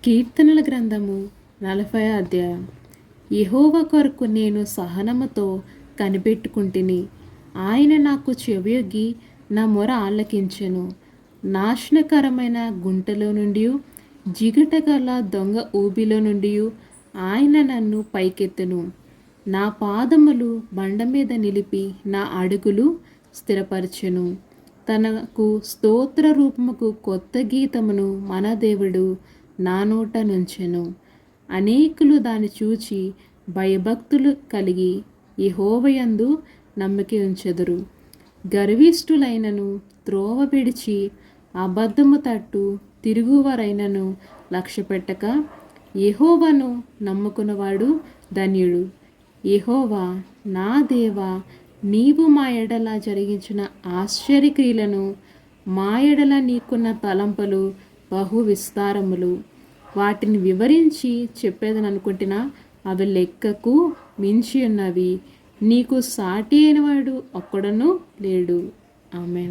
కీర్తనల గ్రంథము 40వ అధ్యాయం. యెహోవా కొరకు నేను సహనముతో కనిపెట్టుకుంటుని. ఆయన నాకు చెవియొగ్గి నా మొర ఆలకించెను. నాశనకరమైన గుంటలో నుండి, జిగటగల దొంగ ఊబిలో నుండి ఆయన నన్ను పైకెత్తెను. నా పాదములు బండ మీద నిలిపి నా అడుగులు స్థిరపరచెను. తనకు స్తోత్ర రూపముకు కొత్త గీతమును మన దేవుడు నా నోట నుంచెను. అనేకులు దాన్ని చూచి భయభక్తులు కలిగి యెహోవాయందు నమ్మిక ఉంచెదరు. గర్విష్ఠులైనను త్రోవ విడిచి అబద్ధము తట్టు తిరుగువారైనను లక్ష్యపెట్టక యెహోవాను నమ్ముకున్నవాడు ధన్యుడు. యెహోవా నా దేవా, నీవు మా ఎడల జరిగించిన ఆశ్చర్యక్రియలను, మా ఎడల నీకున్న తలంపులు బహు విస్తారములు. వాటిని వివరించి చెప్పేదననుకుంటున్నా, అవి లెక్కకు మించి ఉన్నవి. నీకు సాటి అయినవాడు ఒక్కడునూ లేడు. ఆమేన్.